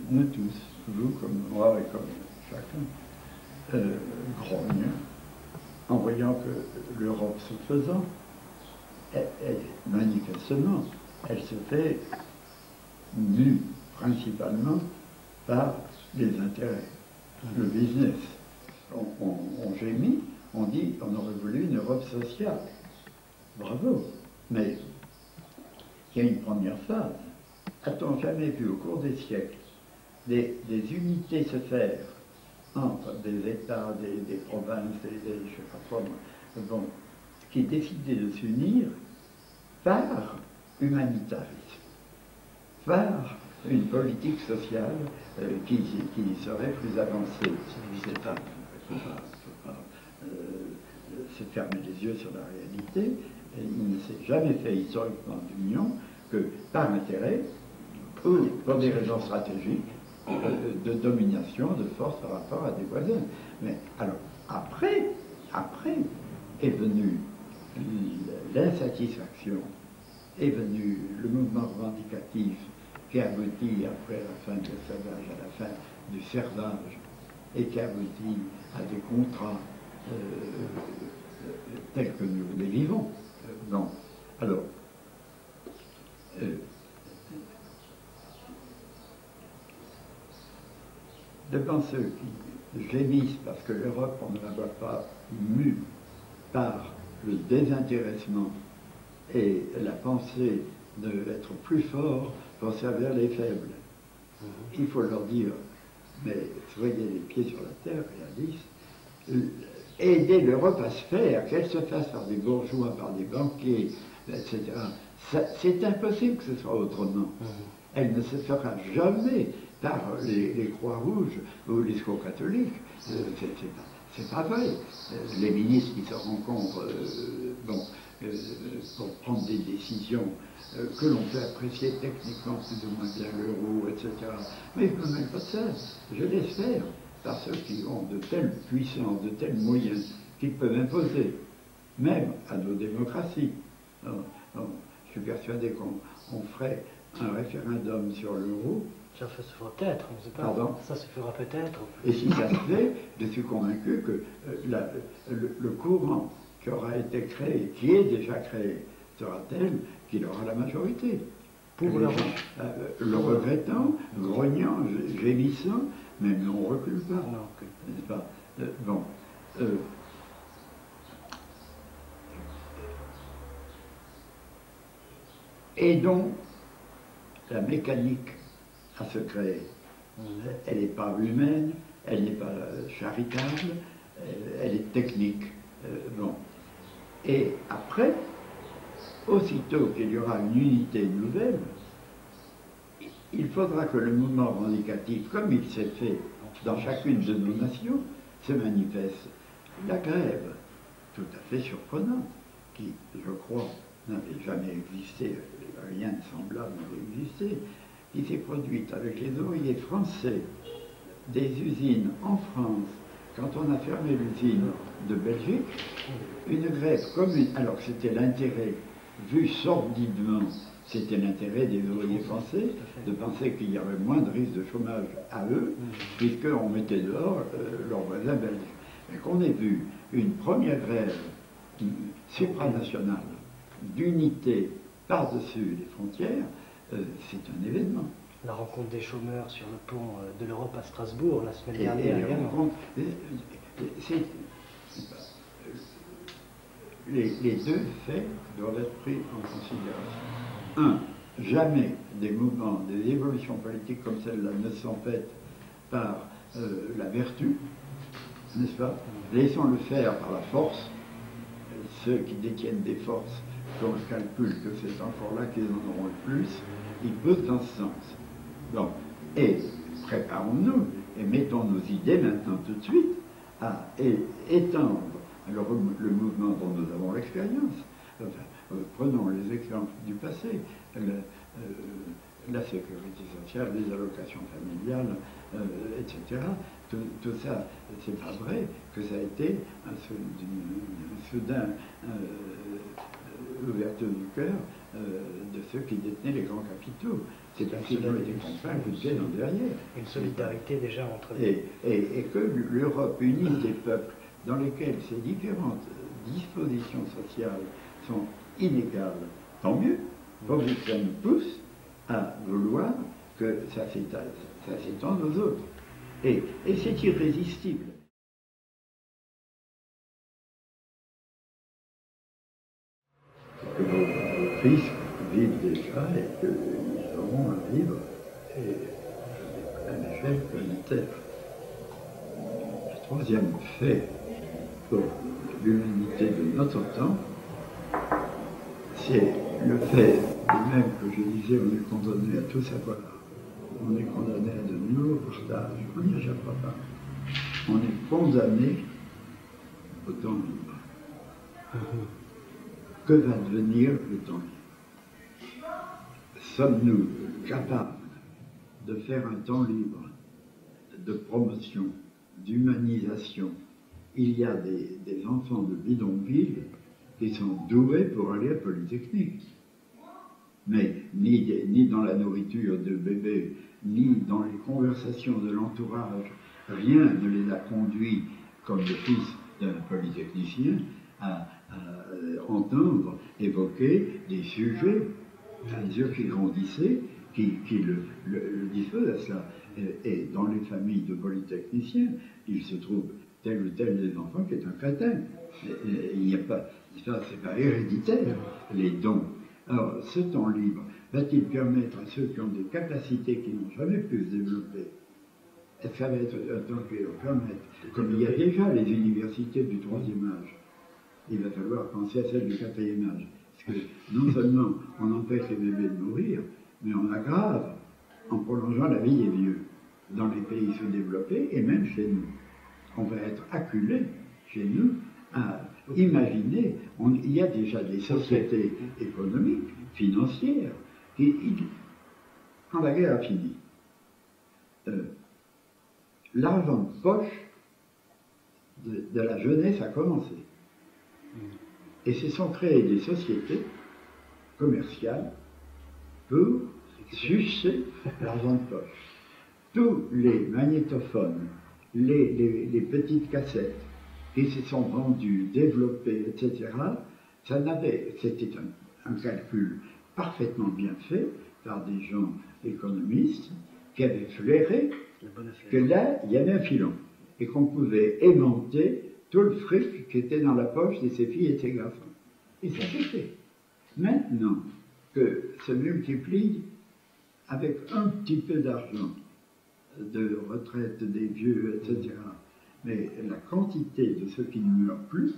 nous tous, vous comme moi et comme chacun, grogne en voyant que l'Europe se faisant, manifestement, elle se fait mue principalement par les intérêts, le business. On gémit, on dit on aurait voulu une Europe sociale. Bravo, mais il y a une première phase. A-t-on jamais vu au cours des siècles des unités se faire entre des États, des provinces, je ne sais pas quoi, bon, qui décidaient de s'unir par humanitarisme, par une politique sociale qui serait plus avancée. C'est pas, faut pas se fermer les yeux sur la réalité. Il ne s'est jamais fait historiquement d'union que par intérêt, pour des raisons stratégiques, de domination, de force par rapport à des voisins. Mais alors, après est venue l'insatisfaction, est venu le mouvement revendicatif qui aboutit, après la fin de l'esclavage, à la fin du servage, et qui aboutit à des contrats tels que nous les vivons. Non. Alors, devant ceux qui gémissent parce que l'Europe, on ne la voit pas mue par le désintéressement et la pensée d'être plus fort pour servir les faibles. Il faut leur dire, mais soyez les pieds sur la terre, réalistes, aider l'Europe à se faire, qu'elle se fasse par des bourgeois, par des banquiers, etc. C'est impossible que ce soit autrement. Elle ne se fera jamais par les Croix-Rouges ou les Secours catholiques. C'est pas vrai. Les ministres qui se rencontrent pour prendre des décisions que l'on peut apprécier techniquement plus ou moins bien l'euro, etc. Mais je ne me mêle pas de ça. Je laisse faire par ceux qui ont de telles puissances, de tels moyens qu'ils peuvent imposer, même à nos démocraties. Je suis persuadé qu'on ferait un référendum sur l'euro. Ça se fera peut-être, on ne sait pas. Pardon ? Ça se fera peut-être. Et si ça se fait, je suis convaincu que le courant qui aura été créé, qui est déjà créé, sera tel qu'il aura la majorité. Pour le regrettant, grognant, gémissant, mais on ne recule pas. N'est-ce pas ? Bon. Et donc, la mécanique à se créer, elle n'est pas humaine, elle n'est pas charitable, elle est technique. Bon. Et après, aussitôt qu'il y aura une unité nouvelle, il faudra que le mouvement revendicatif, comme il s'est fait dans chacune de nos nations, se manifeste. La grève, tout à fait surprenante, qui, je crois, n'avait jamais existé, rien de semblable n'avait existé, qui s'est produite avec les ouvriers français des usines en France, quand on a fermé l'usine de Belgique, une grève commune, alors que c'était l'intérêt, vu sordidement, c'était l'intérêt des ouvriers français de penser qu'il y avait moins de risque de chômage à eux, puisqu'on mettait dehors leurs voisins belges. Et qu'on ait vu une première grève supranationale d'unité par-dessus les frontières, c'est un événement. La rencontre des chômeurs sur le pont de l'Europe à Strasbourg la semaine dernière. Les deux faits doivent être pris en considération. Un, jamais des mouvements, des évolutions politiques comme celle-là ne sont faites par la vertu, n'est-ce pas? Laissons-le faire par la force. Ceux qui détiennent des forces, dont je calcule que c'est encore là qu'ils en auront le plus, ils peuvent dans ce sens. Donc, et préparons-nous et mettons nos idées maintenant tout de suite à étendre le mouvement dont nous avons l'expérience. Enfin, prenons les exemples du passé, la sécurité sociale, les allocations familiales, etc. Tout ça, c'est pas vrai que ça a été un soudain l'ouverture du cœur de ceux qui détenaient les grands capitaux. C'est parce qu'ils ont été contraints de pied dans derrière. Une solidarité déjà entre et que l'Europe unisse des peuples dans lesquels ces différentes dispositions sociales sont inégales, tant mieux, pourvu que ça nous pousse à vouloir que ça s'étende aux autres. Et c'est irrésistible. Que vos fils vivent déjà et qu'ils auront à vivre à l'échelle planétaire. Le troisième fait pour l'humanité de notre temps, c'est le fait, de même que je disais, on est condamné à tout savoir, on est condamné à de nouveaux partages, on n'y échappera pas. On est condamné au temps libre. Que va devenir le temps libre? Sommes-nous capables de faire un temps libre de promotion, d'humanisation? Il y a des enfants de bidonville qui sont doués pour aller à Polytechnique. Mais ni dans la nourriture de bébé, ni dans les conversations de l'entourage, rien ne les a conduits, comme le fils d'un polytechnicien, à entendre évoquer des sujets à mesure qu'ils grandissaient, qui le disposent à cela. Et dans les familles de polytechniciens, il se trouve tel ou tel des enfants qui est un crétin. Il n'y a pas, ça c'est pas héréditaire, les dons. Alors, ce temps libre va-t-il permettre à ceux qui ont des capacités qui n'ont jamais pu se développer, est-ce que ça va être un temps qui leur permettre, comme il y a déjà les universités du troisième âge, il va falloir penser à celles du quatrième âge. Parce que non seulement on empêche les bébés de mourir, mais on aggrave en prolongeant la vie des vieux dans les pays sous-développés et même chez nous. On va être acculé chez nous à imaginer, il y a déjà des sociétés économiques, financières, qui, quand la guerre a fini, l'argent de poche de la jeunesse a commencé. Et se sont créées des sociétés commerciales pour sucer l'argent de poche. Tous les magnétophones, les petites cassettes qui se sont vendues, développées, etc., c'était un calcul parfaitement bien fait par des gens économistes qui avaient flairé que là, il y avait un filon et qu'on pouvait aimanter tout le fric qui était dans la poche de ces filles et ces garçons. Et ça s'est fait. Maintenant que se multiplie avec un petit peu d'argent de retraite des vieux, etc., mais la quantité de ceux qui ne meurent plus,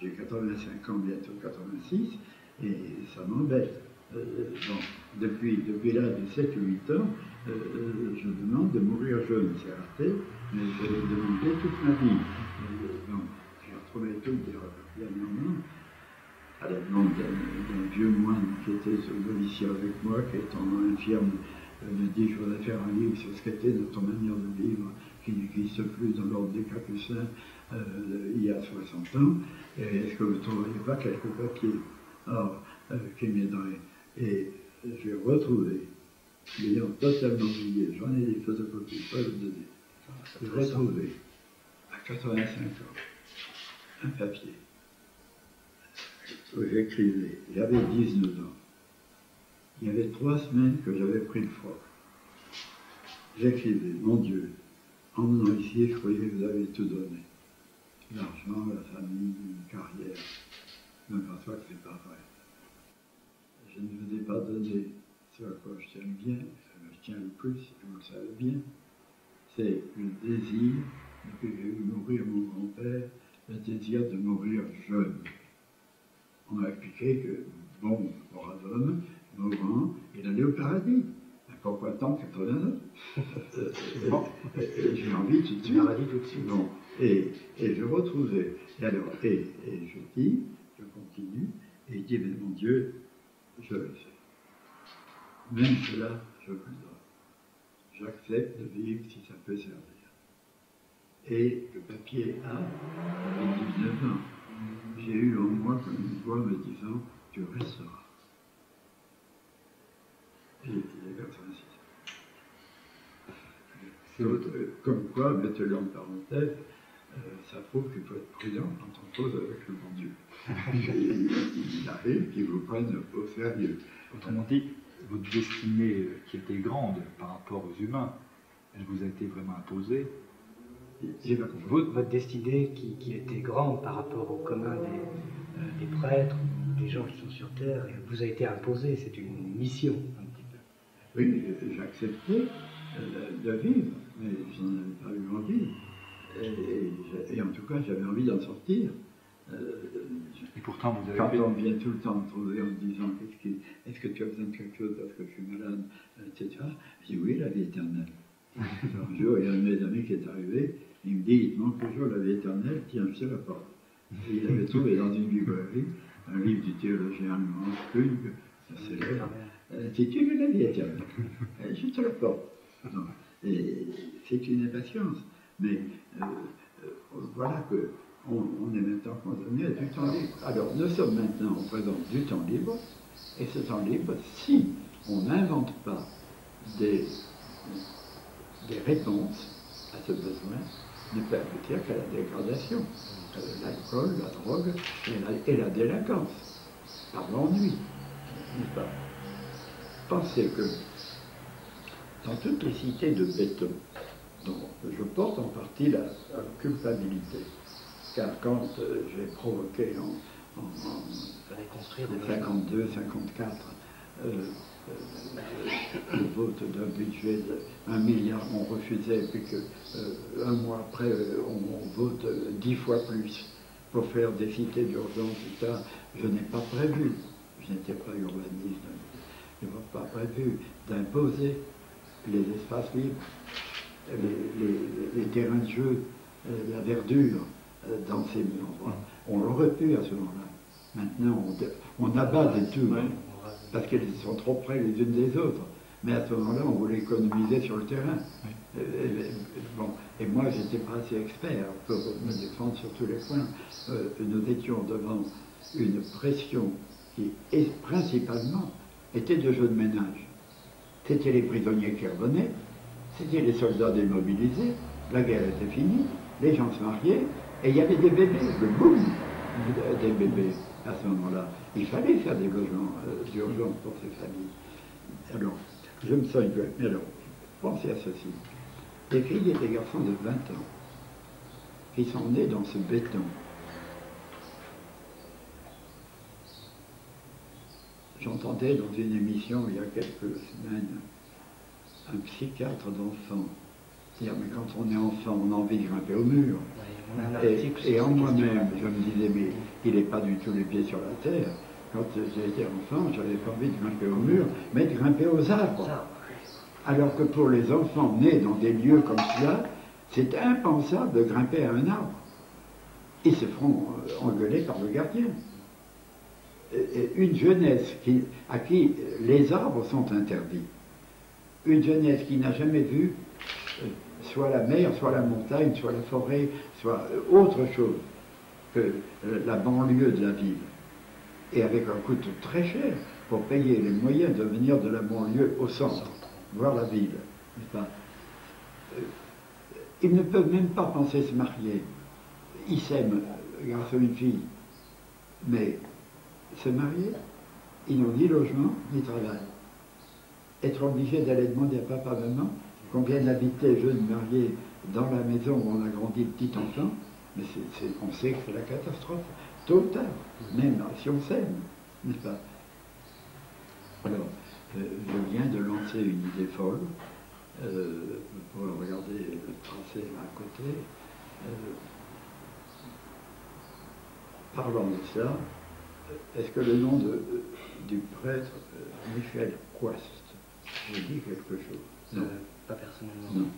j'ai 85 ans, bientôt 86, et ça m'embête. Depuis l'âge de 7 ou 8 ans, je demande de mourir jeune, c'est raté, mais je l'ai demandé toute ma vie. Donc, j'ai retrouvé tout dernièrement, à la demande d'un vieux moine qui était noviciat avec moi, qui étant infirme, me dit: je voudrais faire un livre sur ce qu'était notre manière de vivre, qui n'existe plus dans l'ordre des Capucins il y a 60 ans. Est-ce que vous ne trouveriez pas quelques papiers qui m'aideraient? Et j'ai retrouvé, l'ayant totalement oublié, j'en ai des photocopies, pas le donner. J'ai retrouvé, à 85 ans, un papier où j'écrivais, j'avais 19 ans. Il y avait 3 semaines que j'avais pris le froid. J'écrivais: mon Dieu, en venant ici, je croyais que vous avez tout donné. L'argent, la famille, une carrière. Je m'aperçois que c'est pas vrai. Je ne vous ai pas donné ce à quoi je tiens bien, je tiens le plus, vous le savez bien. C'est le désir, depuis que j'ai vu mourir mon grand-père, le désir de mourir jeune. On m'a expliqué que, bon, pour un homme, mourant, il allait au paradis. Pourquoi tant 89 j'ai envie tout de suite. Bon, et je retrouvais. Et alors, et je dis, je continue, et il dit: mais mon Dieu, je le sais. Même cela, je vous le donne. J'accepte de vivre si ça peut servir. Et le papier A avait 19 ans. J'ai eu en moi moi comme une voix me disant « Tu resteras ». Et il est comme ça ainsi. Comme quoi, mettez-le en parenthèse, ça prouve qu'il faut être prudent quand on cause avec le bon Dieu. Il arrive qu'il vous prenne au sérieux. Autrement dit, votre destinée qui était grande par rapport aux humains, elle vous a été vraiment imposée. Votre destinée qui était grande par rapport au commun des prêtres, des gens qui sont sur terre, vous a été imposée, c'est une mission un petit peu. Oui, j'ai accepté de vivre, mais je n'en avais pas eu envie. Et en tout cas, j'avais envie d'en sortir. Et pourtant, vous avez quand on vient tout le temps me trouver en me disant est-ce que tu as besoin de quelque chose parce que je suis malade, etc. Je dis oui, la vie éternelle. Un jour, il y a un de mes amis qui est arrivé, il me dit il te manque toujours la vie éternelle, tiens, je te la porte. Et il avait trouvé dans une librairie un livre du théologien allemand, Klug, ça célèbre, intitulé La vie éternelle. Et je te la porte. Non. Et c'est une impatience. Mais voilà que on est maintenant condamné à du temps libre. Alors, nous sommes maintenant en présence du temps libre, et ce temps libre, si on n'invente pas des réponses à ce besoin, ne peut aboutir qu'à la dégradation. L'alcool, la drogue et la délinquance, par l'ennui. N'est-ce pas? Pensez que dans toutes les cités de béton, dont je porte en partie la culpabilité, car quand j'ai provoqué en 52, 54 le vote d'un budget de 1 milliard, on refusait, puis qu'un mois après, on vote 10 fois plus pour faire des cités d'urgence, etc. Je n'ai pas prévu, je n'étais pas urbaniste, je n'ai pas prévu d'imposer les espaces libres, les terrains de jeu, la verdure dans ces endroits. On l'aurait pu à ce moment-là. Maintenant, on abat des tours, parce qu'elles sont trop près les unes des autres. Mais à ce moment-là, on voulait économiser sur le terrain. Et moi, j'étais pas assez expert pour me défendre sur tous les points. Nous étions devant une pression qui, principalement, était de jeux de ménage. C'était les prisonniers qui revenaient, c'était les soldats démobilisés, la guerre était finie, les gens se mariaient, et il y avait des bébés, le boom des bébés à ce moment-là. Il fallait faire des logements d'urgence pour ces familles. Alors, je me sens égoïste. Mais alors, pensez à ceci. Des filles et des garçons de 20 ans qui sont nés dans ce béton. J'entendais dans une émission il y a quelques semaines un psychiatre d'enfants dire mais quand on est enfant on a envie de grimper au mur. Et en moi-même je me disais mais il n'est pas du tout les pieds sur la terre. Quand j'étais enfant j'avais pas envie de grimper au mur mais de grimper aux arbres. Alors que pour les enfants nés dans des lieux comme cela c'est impensable de grimper à un arbre. Ils se feront engueuler par le gardien. Une jeunesse à qui les arbres sont interdits, une jeunesse qui n'a jamais vu soit la mer, soit la montagne, soit la forêt, soit autre chose que la banlieue de la ville, et avec un coût très cher pour payer les moyens de venir de la banlieue au centre, voir la ville. Ils ne peuvent même pas penser se marier. Ils s'aiment, grâce à une fille, mais se marier, ils n'ont ni logement, ni travail. Être obligé d'aller demander à papa, maman, qu'on vienne habiter jeune marié dans la maison où on a grandi petit enfant, mais on sait que c'est la catastrophe, tôt ou tard, même si on s'aime, n'est-ce pas? Alors, je viens de lancer une idée folle, pour regarder le tracé à côté. Parlant de ça, est-ce que le nom du prêtre Michel Quast vous dit quelque chose? Non, pas personnellement. Non.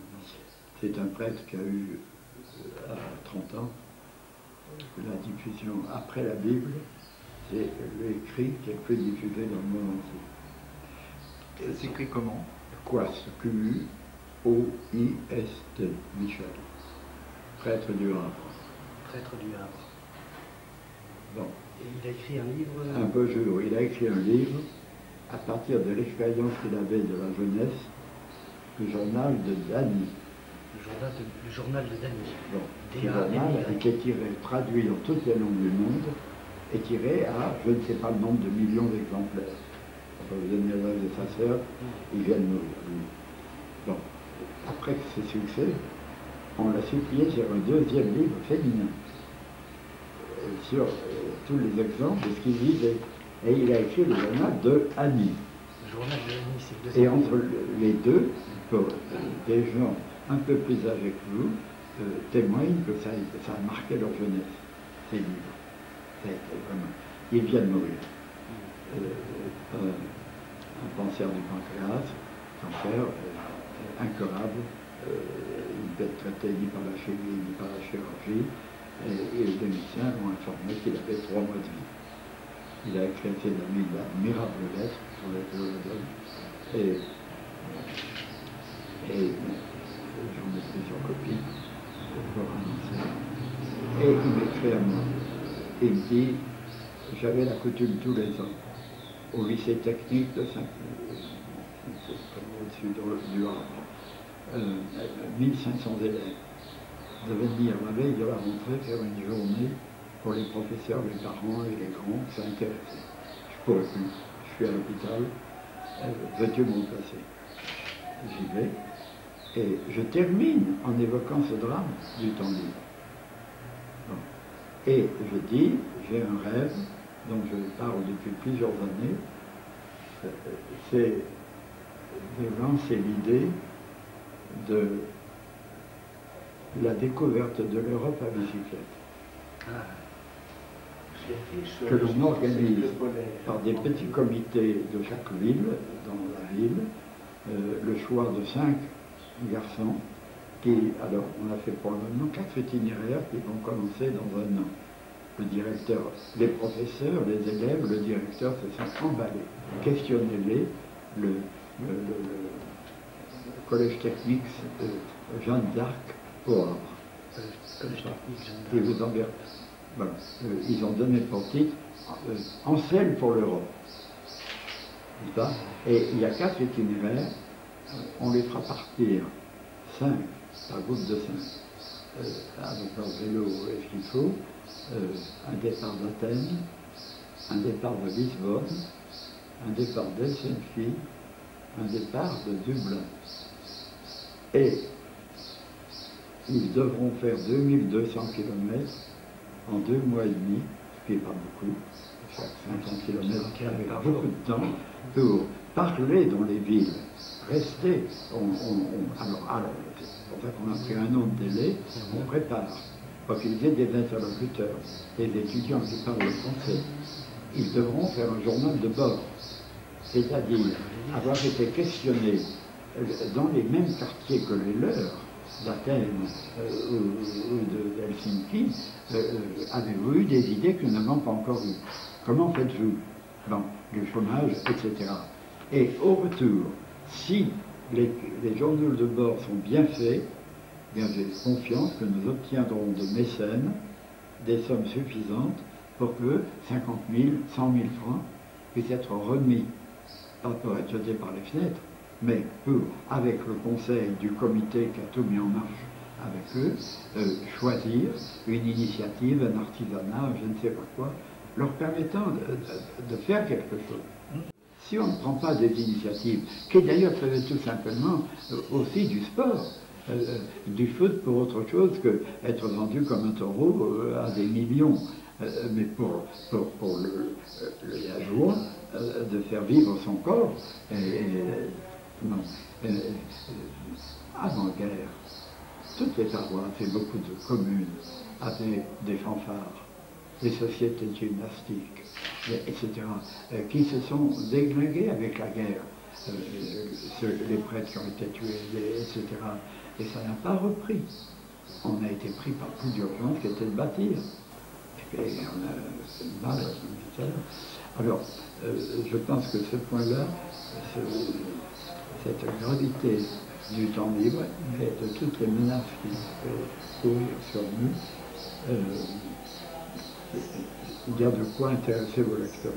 C'est un prêtre qui a eu à 30 ans la diffusion après la Bible, c'est l'écrit qui est le plus diffusé dans le monde entier. Ça s'écrit comment? Quast, Q-U-O-I-S-T, Michel, prêtre du Havre. Prêtre du Havre. Bon. Et il a écrit un livre. Un beau jour, il a écrit un livre à partir de l'expérience qu'il avait de la jeunesse, le journal de Dany. Le journal de Dany. Bon, ce journal qui est tiré, traduit dans toutes les langues du monde, est tiré à je ne sais pas le nombre de millions d'exemplaires. On peut vous donner l'âge de sa sœur, il vient de mourir, lui. Bon, après ce succès, on l'a supplié sur un deuxième livre féminin, sur tous les exemples de ce qu'il disait. Et il a écrit le journal de Annie. Le journal de Annie, c'est deux. Et entre les deux, pour des gens un peu plus âgés que vous, témoignent que ça a marqué leur jeunesse, ces livres. Ça a été vraiment. Il vient de mourir. Un cancer du pancréas, cancer incurable. Il ne peut être traité ni par la chimie ni par la chirurgie. Et les médecins ont informé qu'il avait 3 mois de vie. Il a écrit ses amis d'admirables lettres sur les donne. Et j'en ai plusieurs copies pour annoncer. Et il m'écrit à moi. Il me dit, j'avais la coutume tous les ans, au lycée technique de Saint-Cloud, au-dessus du Havre, 1500 élèves, de venir la veille de la rentrée faire une journée pour les professeurs, les parents et les grands qui s'intéressaient. Je ne pourrais plus, je suis à l'hôpital, veux-tu me remplacer? J'y vais, et je termine en évoquant ce drame du temps libre. Bon. Et je dis, j'ai un rêve dont je parle depuis plusieurs années, c'est de lancer l'idée de la découverte de l'Europe à bicyclette. Que l'on organise par des petits comités de chaque ville, dans la ville, le choix de 5 garçons qui, alors on a fait pour le moment 4 itinéraires qui vont commencer dans un an. Le directeur, les professeurs, les élèves, le directeur se sont emballés. Questionnez-les, le collège technique Jeanne d'Arc au Havre. Et vous en verrez. Voilà. Ils ont donné pour titre En selle pour l'Europe. Et il y a 4 itinéraires, on les fera partir 5, par groupe de 5, avec leur vélo et ce qu'il faut, un départ d'Athènes, un départ de Lisbonne, un départ d'Helsinki, un départ de Dublin. Et ils devront faire 2200 km en 2 mois et demi, ce qui n'est pas beaucoup, chaque 500 km avec beaucoup de temps pour parler dans les villes, rester. Alors, c'est pour ça qu'on a pris un an de délai, on prépare. Parce qu'ils aient des interlocuteurs, des étudiants qui parlent le français. Ils devront faire un journal de bord, c'est-à-dire avoir été questionnés dans les mêmes quartiers que les leurs, d'Athènes ou d'Helsinki, avez-vous eu des idées que nous n'avons pas encore eues? Comment faites-vous? Bon, le chômage, etc. Et au retour, si les journaux de bord sont bien faits, bien j'ai confiance que nous obtiendrons de mécènes des sommes suffisantes pour que 50 000, 100 000 francs puissent être remis, pas pour être jetés par les fenêtres, mais pour, avec le conseil du comité qui a tout mis en marche avec eux, choisir une initiative, un artisanat, je ne sais pas quoi, leur permettant de faire quelque chose. Si on ne prend pas des initiatives, qui d'ailleurs faisaient tout simplement aussi du sport, du foot pour autre chose que être vendu comme un taureau à des millions, mais pour la joie de faire vivre son corps. Avant-guerre, toutes les paroisses et beaucoup de communes avaient des fanfares, des sociétés de gymnastique, etc., qui se sont déglinguées avec la guerre. Les prêtres qui ont été tués, etc. Et ça n'a pas repris. On a été pris par plus d'urgence qui était de bâtir. Et puis on a mal, alors, je pense que ce point-là, cette gravité du temps libre et de toutes les menaces qui peuvent courir sur nous, Il y a de quoi intéresser vos lecteurs.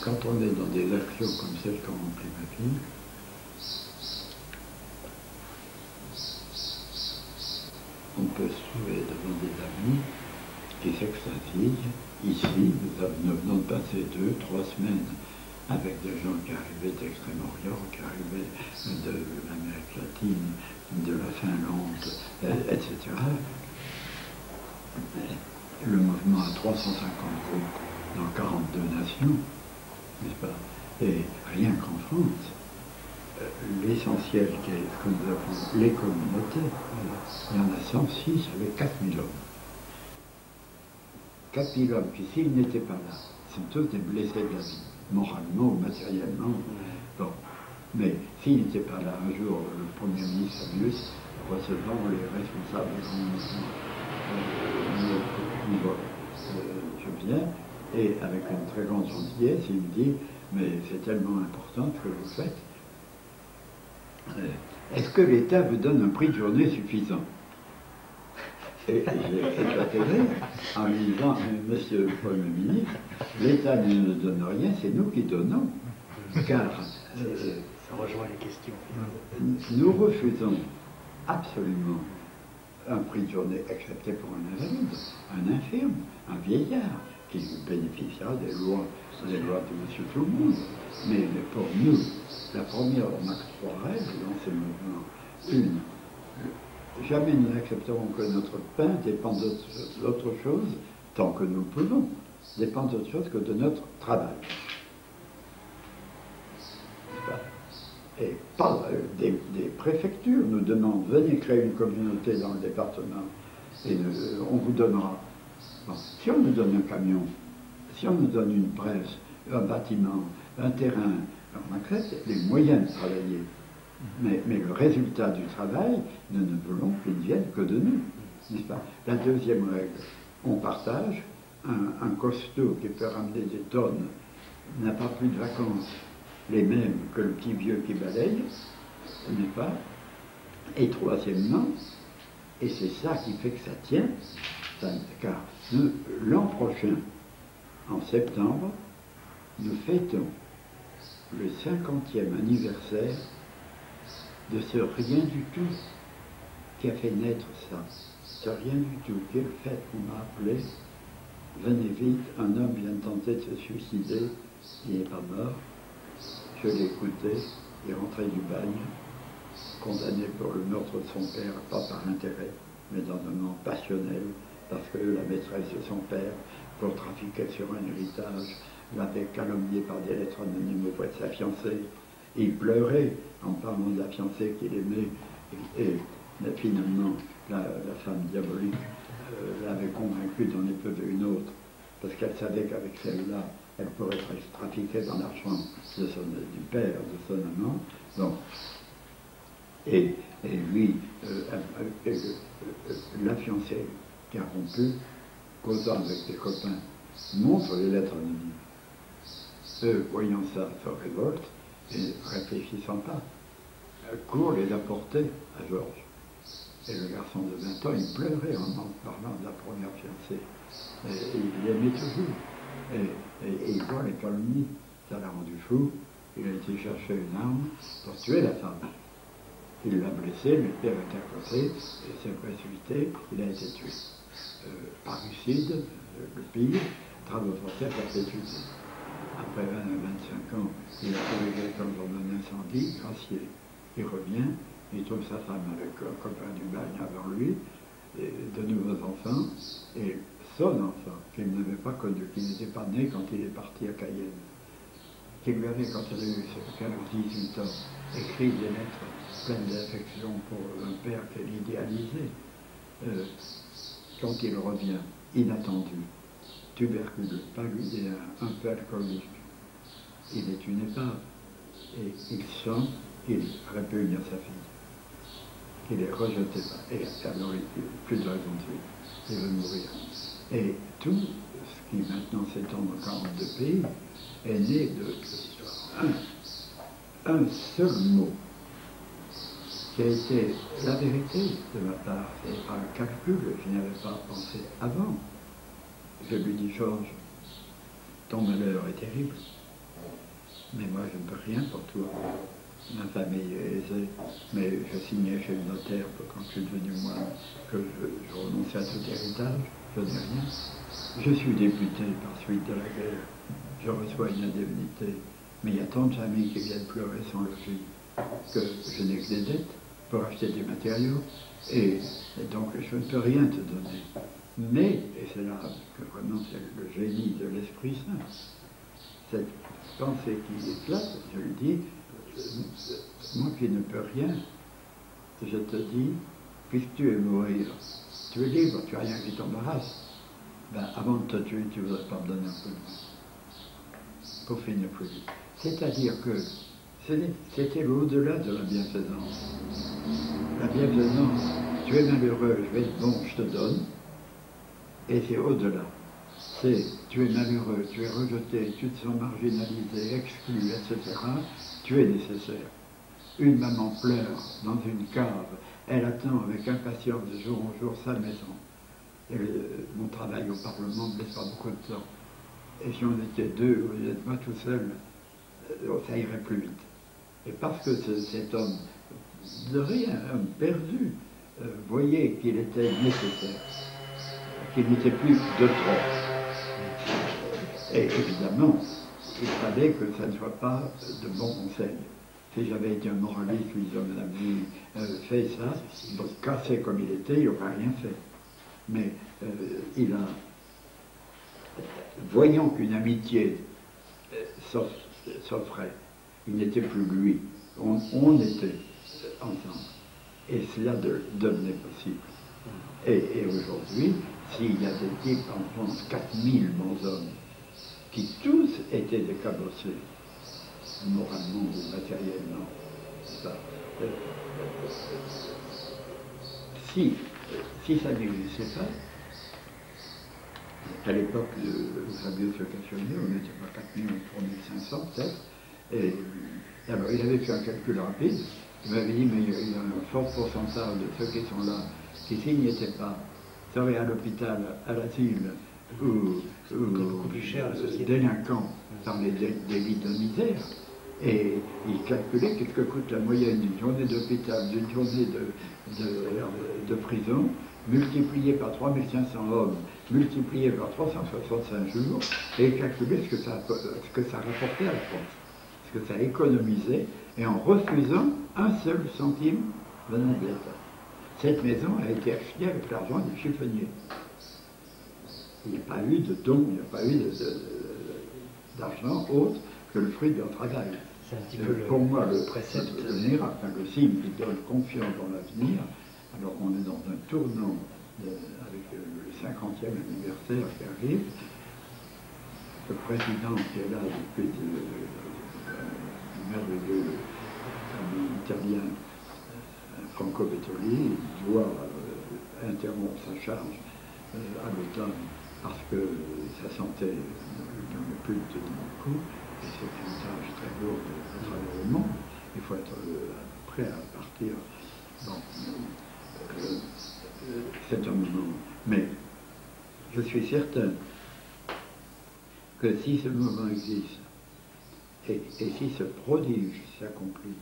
Quand on est dans des actions comme celle qu'ont rempli ma fille, on peut se trouver devant des amis qui s'extasient. Ici, nous venons de passer 2-3 semaines avec des gens qui arrivaient d'Extrême-Orient, qui arrivaient de l'Amérique latine, de la Finlande, etc. Le mouvement a 350 groupes dans 42 nations, n'est-ce pas? Et rien qu'en France, l'essentiel qui est ce que nous appelons les communautés, il y en a 106 avec 4000 hommes. 4000 hommes qui, s'ils n'étaient pas là, sont tous des blessés de la vie, moralement ou matériellement. Bon. Mais s'il n'était pas là, un jour, le Premier ministre Fabius, recevant les responsables des grands mouvements, je viens, et avec une très grande gentillesse, il me dit, mais c'est tellement important ce que vous faites. Est-ce que l'État vous donne un prix de journée suffisant? Et j'ai éclaté en lui disant, Monsieur le Premier ministre, l'État ne nous donne rien, c'est nous qui donnons. Car ça rejoint les questions. Nous refusons absolument un prix de journée, excepté pour un invalide, un infirme, un vieillard, qui bénéficiera des lois de Monsieur tout le monde. Mais pour nous, la première, on a 3 règles dans ces mouvements. Jamais nous n'accepterons que notre pain dépende d'autre chose, tant que nous le pouvons, dépend d'autre chose que de notre travail. Et par des préfectures nous demandent, venez créer une communauté dans le département, et on vous donnera. Bon, si on nous donne un camion, si on nous donne une presse, un bâtiment, un terrain, on accepte les moyens de travailler. Mais le résultat du travail, nous ne voulons qu'il ne vienne que de nous, n'est-ce pas? La deuxième règle, on partage. Un costaud qui peut ramener des tonnes n'a pas plus de vacances les mêmes que le petit vieux qui balaye, n'est-ce pas? Et troisièmement, et c'est ça qui fait que ça tient, car l'an prochain, en septembre, nous fêtons le 50e anniversaire de ce rien du tout qui a fait naître ça. Ce rien du tout, qui est le fait qu'on m'a appelé, venez vite, un homme vient de tenter de se suicider, il n'est pas mort. Je l'ai écouté, il est rentré du bagne, condamné pour le meurtre de son père, pas par intérêt, mais dans un moment passionnel, parce que la maîtresse de son père, pour trafiquer sur un héritage, l'avait calomnié par des lettres anonymes auprès de sa fiancée. Il pleurait en parlant de la fiancée qu'il aimait, et finalement, la femme diabolique l'avait convaincu d'en épeuver une autre, parce qu'elle savait qu'avec celle-là, elle pourrait être trafiquée dans l'argent du père, de son amant. Bon. Et lui, la fiancée qui a rompu, causant avec ses copains, montre les lettres anonymes. Eux, voyant ça, se révoltent, et réfléchissant pas, courent les apporter à Georges. Et le garçon de 20 ans, il pleurait en parlant de la première fiancée. Et il l'aimait toujours. Et il voit les calomnies. Ça l'a rendu fou. Il a été chercher une arme pour tuer la femme. Il l'a blessé, le père est à côté, et s'est précipité, il a été tué. Parricide, le pire, travaux forcés à perpétuité. Après 25 ans, il a trouvé quelqu'un dans un incendie, gracié. Il revient, il trouve sa femme avec un copain du bagne avant lui, et de nouveaux enfants, et son enfant, qu'il n'avait pas connu, qui n'était pas né quand il est parti à Cayenne, qui lui avait, quand il a eu 18 ans, écrit des lettres pleines d'affection pour un père qu'elle idéalisait. Quand il revient, inattendu, tuberculeux, paludéen, un peu alcoolique, il est une épave, et il sent qu'il répugne à sa fille, qu'il est rejeté par, et alors il n'a plus de raison de vivre, il veut mourir. Et tout ce qui maintenant s'étend dans 42 pays est né de un seul mot qui a été la vérité de ma part. Ce n'est pas un calcul, je n'y avais pas pensé avant. Je lui dis, Georges, ton malheur est terrible, mais moi je ne peux rien pour toi. Ma famille est aisée, mais je signais chez le notaire quand je suis devenu moine que je renonçais à tout héritage, je n'ai rien. Je suis député par suite de la guerre, je reçois une indemnité, mais il y a tant de familles qui viennent pleurer sans logis que je n'ai que des dettes pour acheter des matériaux, et donc je ne peux rien te donner. Mais, et c'est là que vraiment c'est le génie de l'Esprit Saint, cette pensée qui éclate, je lui dis, moi qui ne peux rien, je te dis, puisque tu es mourir, tu es libre, tu n'as rien qui t'embarrasse. Ben, avant de te tuer, tu voudrais pas me donner un peu de main pour finir plus vite. C'est-à-dire que c'était l'au-delà de la bienfaisance. La bienfaisance, tu es malheureux, je vais être bon, je te donne, et c'est au-delà. C'est, tu es malheureux, tu es rejeté, tu te sens marginalisé, exclu, etc. Tu es nécessaire. Une maman pleure dans une cave, elle attend avec impatience de jour en jour sa maison. Et mon travail au Parlement ne laisse pas beaucoup de temps. Et si on était deux, au lieu de moi tout seul, ça irait plus vite. Et parce que cet homme, de rien, un homme perdu, voyait qu'il était nécessaire, qu'il n'était plus de trop. Et évidemment, il fallait que ça ne soit pas de bons conseils. Si j'avais été un moraliste, je lui disais, madame, fais ça, donc cassé comme il était, il n'aurait rien fait. Mais il a, voyant qu'une amitié s'offrait, il n'était plus lui, on était ensemble. Et cela devenait possible. Et aujourd'hui, s'il y a des types en France, 4000 bons hommes, qui tous étaient décabossés, moralement ou matériellement, si ça n'existait pas, à l'époque de Fabius Occasioni, on n'était pas 4000, on tournait 500 peut-être, et alors il avait fait un calcul rapide, il m'avait dit, mais il y a un fort pourcentage de ceux qui sont là, qui s'ils n'y étaient pas, seraient à l'hôpital, à l'asile, ou délinquants par les délits de misère. Et il calculait qu'est-ce que coûte la moyenne d'une journée d'hôpital, d'une journée de prison, multiplié par 3500 hommes, multiplié par 365 jours, et il calculait ce que ça rapportait à la France, ce que ça économisait, et en refusant un seul centime venant de l'État. Cette maison a été achetée avec l'argent du chiffonnier. Il n'y a pas eu de don, il n'y a pas eu d'argent autre que le fruit de leur travail. C'est un petit peu pour moi, le précepte, le miracle, le signe qui donne confiance dans l'avenir, alors qu'on est dans un tournant avec le 50e anniversaire qui arrive. Le président qui est là depuis le merveilleux italien Franco Bettoli doit interrompre sa charge à l'automne parce que sa santé ne peut plus tenir le coup, et c'est une tâche très lourde à travers le monde. Il faut être prêt à partir. Bon, c'est un moment. Mais je suis certain que si ce moment existe, et si ce prodige s'accomplit,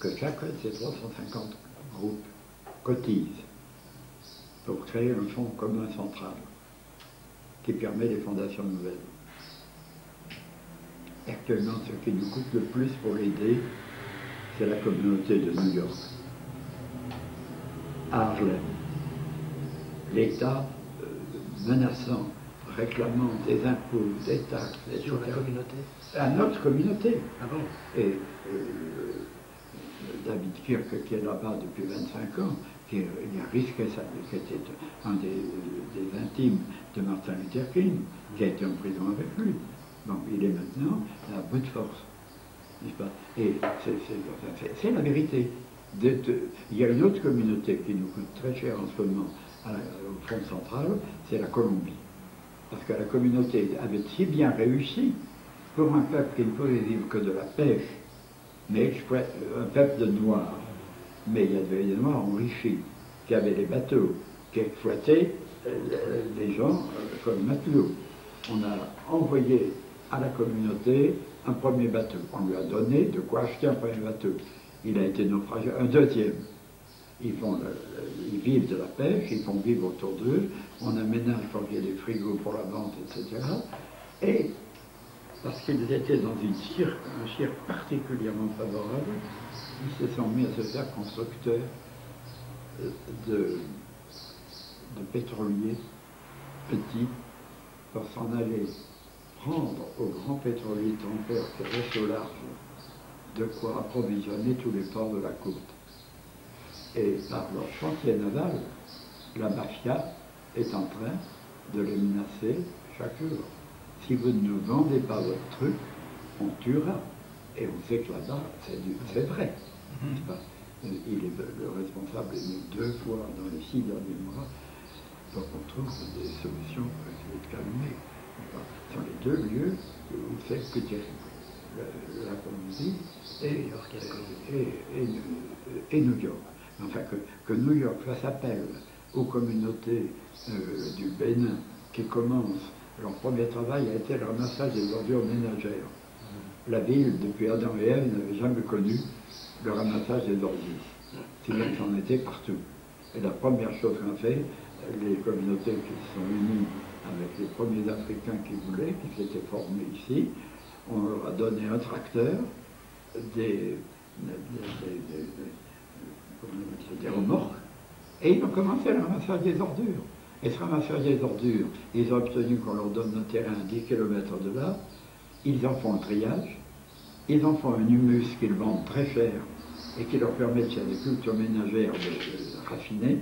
que chacun de ces 350 groupes cotise pour créer un fonds commun central qui permet des fondations nouvelles. Et actuellement, ce qui nous coûte le plus pour l'aider, c'est la communauté de New York. À Harlem, l'État menaçant, réclamant des impôts, des taxes, etc. Sur la communauté? À notre communauté. Ah bon? Et David Kirk, qui est là-bas depuis 25 ans, il a risqué ça, qui était un des intimes de Martin Luther King, qui a été en prison avec lui. Bon, il est maintenant à bout de force, n'est-ce pas? Et c'est la vérité. Il y a une autre communauté qui nous coûte très cher en ce moment au Front central, c'est la Colombie. Parce que la communauté avait si bien réussi pour un peuple qui ne pouvait vivre que de la pêche mais un peuple de Noirs. Mais il y avait des Noirs enrichis, qui avaient des bateaux, qui exploitaient les gens comme matelots. On a envoyé à la communauté un premier bateau. On lui a donné de quoi acheter un premier bateau. Il a été naufragé, un deuxième. Ils vivent de la pêche, ils font vivre autour d'eux, on aménage quand il y a des frigos pour la vente, etc. Et parce qu'ils étaient dans un cirque particulièrement favorable, ils se sont mis à se faire constructeurs de pétroliers petits pour s'en aller prendre aux grands pétroliers tankers qui restent au large de quoi approvisionner tous les ports de la côte. Et par leur chantier naval, la mafia est en train de les menacer chaque jour. Si vous ne nous vendez pas votre truc, on tuera. Et on sait que là-bas, c'est vrai. Le responsable est venu 2 fois dans les 6 derniers mois pour qu'on trouve des solutions pour essayer de calmer. Ce sont les 2 lieux où c'est plus terrible. La Colombie et New York. Enfin, que New York fasse appel aux communautés du Bénin qui commencent. Leur premier travail a été le ramassage des ordures ménagères. La ville, depuis Adam et Ève, n'avait jamais connu le ramassage des ordures. C'est bien que c'en était partout. Et la première chose qu'ont fait, les communautés qui se sont unies avec les premiers Africains qui voulaient, qui s'étaient formés ici, on leur a donné un tracteur, des remorques, et ils ont commencé le ramassage des ordures. Et ce ramassage des ordures, ils ont obtenu qu'on leur donne un terrain à 10 km de là, ils en font un triage, ils en font un humus qu'ils vendent très cher et qui leur permet de faire des cultures ménagères raffinées,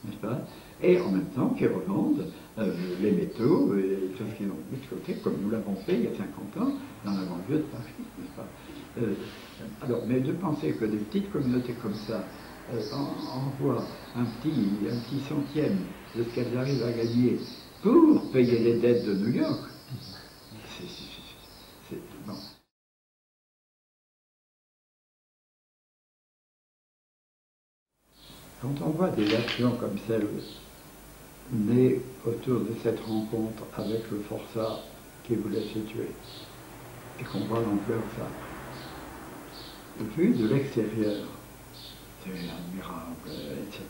n'est-ce pas? Et en même temps qu'ils revendent les métaux et tout ce qu'ils ont mis de côté, comme nous l'avons fait il y a 50 ans dans la banlieue de Paris, n'est-ce pas? Alors, mais de penser que des petites communautés comme ça envoient un petit centième de ce qu'elles arrivent à gagner pour payer les dettes de New York, c'est bon. Quand on voit des actions comme celle nées autour de cette rencontre avec le forçat qui voulait se tuer, et qu'on voit l'ampleur que ça a pris, vu de l'extérieur, c'est admirable, etc.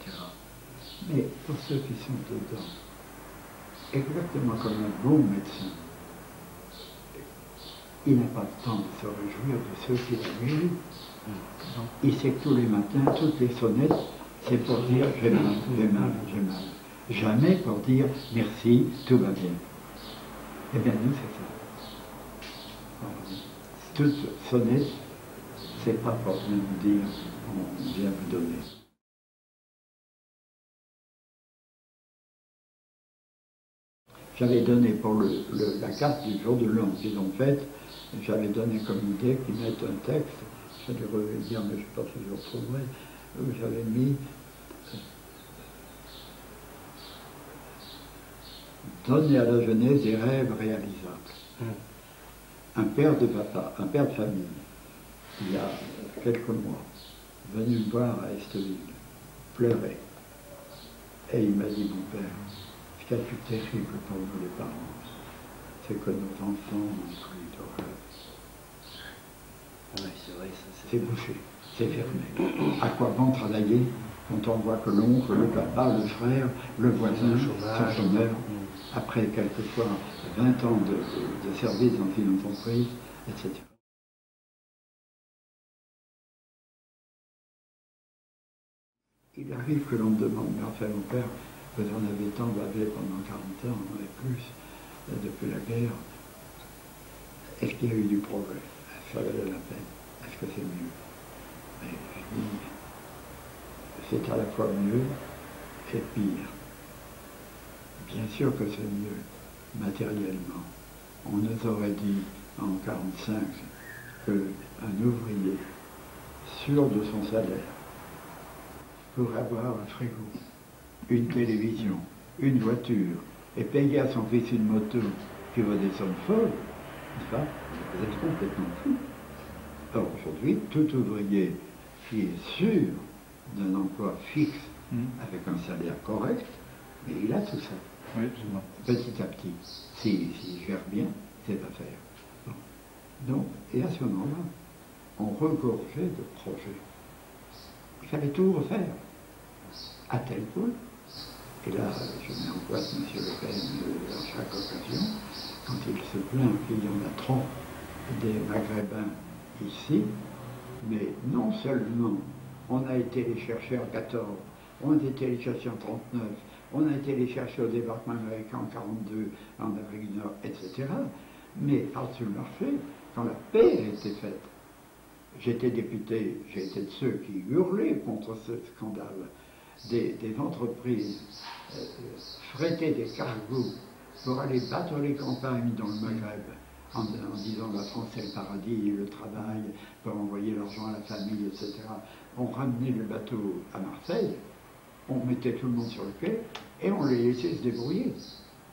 Mais pour ceux qui sont dedans, exactement comme un bon médecin, il n'a pas le temps de se réjouir de ceux qui l'ont guéri. Il sait que tous les matins, toutes les sonnettes, c'est pour dire j'ai mal, j'ai mal, j'ai mal. Jamais pour dire merci, tout va bien. Eh bien nous c'est ça. Toute sonnette, c'est pas pour nous dire on vient vous donner. J'avais donné pour la carte du jour de l'an qu'ils ont faite, j'avais donné comme idée qu'ils mettent un texte, je vais revenir, mais je ne sais pas si je le retrouverai, où j'avais mis donner à la jeunesse des rêves réalisables. Un père de papa, un père de famille, il y a quelques mois, venu me voir à Esteville, pleurait. Et il m'a dit, mon père, ce qui est le plus terrible pour nous les parents, c'est que nos enfants n'ont plus de rêve. Oui, c'est vrai, ça c'est bouché, c'est fermé. À quoi bon travailler quand on voit que l'oncle, le papa, le frère, le voisin sont chômeurs, après quelquefois 20 ans de service dans une entreprise, etc. Il arrive que l'on me demande, mais enfin mon père, vous en avez tant bavé pendant 40 ans, on en avait plus, depuis la guerre. Est-ce qu'il y a eu du progrès? Est-ce que ça valait la peine? Est-ce que c'est mieux? Mais je dis, c'est à la fois mieux et pire. Bien sûr que c'est mieux, matériellement. On nous aurait dit en 1945 qu'un ouvrier, sûr de son salaire, pour avoir un frigo, une télévision, une voiture, et payer à son fils une moto qui vaut des sommes folles, n'est-ce pas? Vous êtes complètement fou. Or, aujourd'hui, tout ouvrier qui est sûr d'un emploi fixe avec un salaire correct, mais il a tout ça. Oui, absolument. Petit à petit, s'il gère bien ses affaires. Bon. Donc, et à ce moment-là, on regorgeait de projets. Il fallait tout refaire, à tel point. Et là, je mets en place M. Le Pen à chaque occasion, quand il se plaint qu'il y en a trop des Maghrébins ici, mais non seulement on a été les chercher en 14, on a été les chercher en 39, on a été les chercher au débarquement américain en 42, en Afrique du Nord, etc., mais par-dessus le marché, quand la paix a été faite, j'étais député, j'ai été de ceux qui hurlaient contre ce scandale. Des entreprises frettaient des cargos pour aller battre les campagnes dans le Maghreb en disant la France c'est le paradis, le travail, pour envoyer l'argent à la famille, etc. On ramenait le bateau à Marseille, on mettait tout le monde sur le quai et on les laissait se débrouiller.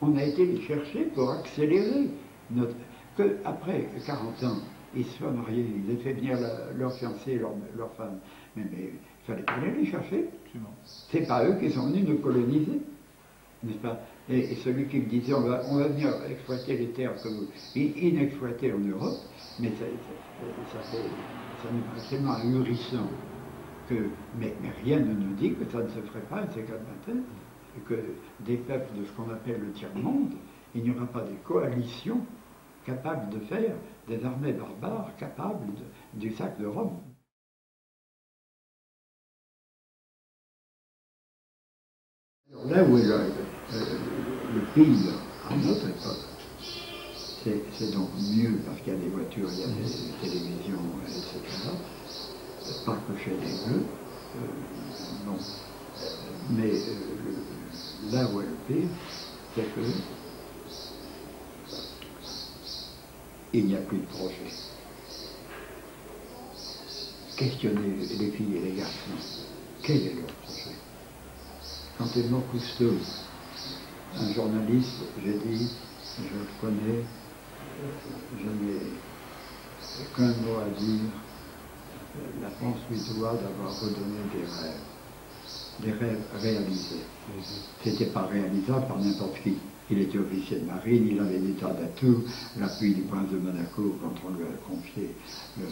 On a été les chercher pour accélérer notre... Que après 40 ans, ils se soient mariés, ils aient fait venir leur fiancé, leur femme. Mais il fallait pas aller les chercher. C'est pas eux qui sont venus nous coloniser, n'est-ce pas? Et celui qui me disait on va venir exploiter les terres que vous inexploitées en Europe, mais ça nous paraît tellement ahurissant que, mais rien ne nous dit que ça ne se ferait pas, c'est quatre matins, et que des peuples de ce qu'on appelle le tiers-monde, il n'y aura pas des coalitions capables de faire des armées barbares capables du sac de Rome. Là où est le pire à notre époque, c'est donc mieux parce qu'il y a des voitures, il y a des télévisions, etc. Pas que chez les Bleus, bon. Mais là où est le pire, c'est que il n'y a plus de projet. Questionnez les filles et les garçons, quel est leur projet? Quand est mort Cousteau, un journaliste, j'ai dit, je le connais, je n'ai qu'un mot à dire, la France lui doit d'avoir redonné des rêves réalisés. C'était pas réalisable par n'importe qui. Il était officier de marine, il avait des tas d'atouts, l'appui du prince de Monaco quand on lui a confié des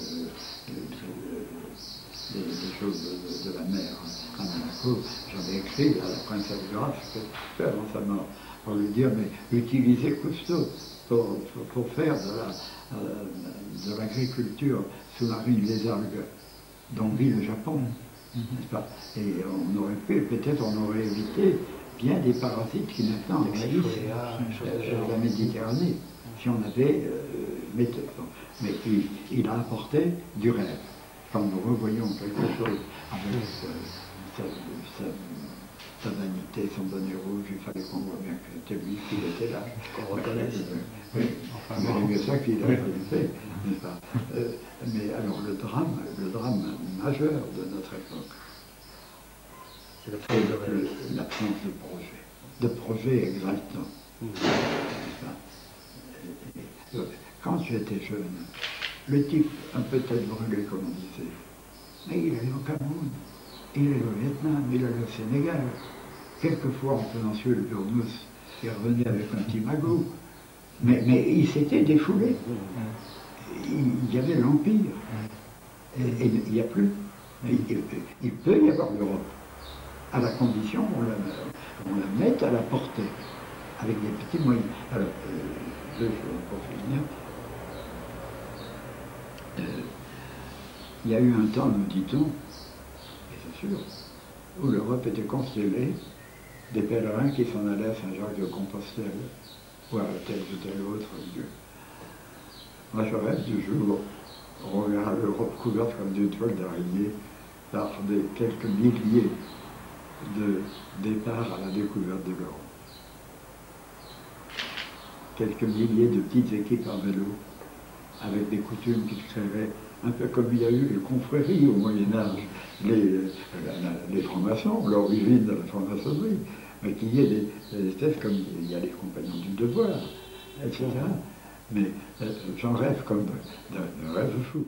choses de la mer à Monaco. J'en ai écrit à la princesse Grace, peu avant sa mort, pour lui dire, mais utilisez Cousteau pour faire de l'agriculture sous-marine, les algues, dont vit le Japon, n'est-ce pas? Et on aurait pu, peut-être on aurait évité bien des parasites qui maintenant envahissent la Méditerranée, si on avait... mais il a apporté du rêve. Quand nous revoyons quelque chose avec sa vanité, son bonnet rouge, il fallait qu'on voit bien que c'était lui qui était là. Qu'on reconnaisse. Oui, mais mieux ça qu'il a fait, n'est-ce pas? Mais alors le drame majeur de notre époque, c'est l'absence de projet exaltant. Quand j'étais jeune, le type un peu tête brûlée, comme on disait, mais il allait au Cameroun, il allait au Vietnam, il allait au Sénégal. Quelquefois, en faisant suer le Burnous, il revenait avec un petit magot. Mais il s'était défoulé. Il y avait l'Empire. Et il n'y a plus. Il peut y avoir l'Europe, à la condition qu'on la mette à la portée, avec des petits moyens. Alors, deux choses pour finir. Il y a eu un temps, nous dit-on, et c'est sûr, où l'Europe était constellée des pèlerins qui s'en allaient à Saint-Jacques-de-Compostelle, voir tel ou tel autre lieu. Moi, je rêve du jour où on verra l'Europe couverte comme d'une toile d'araignée par quelques milliers de départs à la découverte de l'Europe. Quelques milliers de petites équipes en vélo, avec des coutumes qui se créeraient, un peu comme il y a eu les confréries au Moyen-Âge, les francs-maçons, l'origine de la franc-maçonnerie, mais qu'il y ait des espèces comme il y a les compagnons du devoir, etc. Mais j'en rêve comme d'un rêve fou.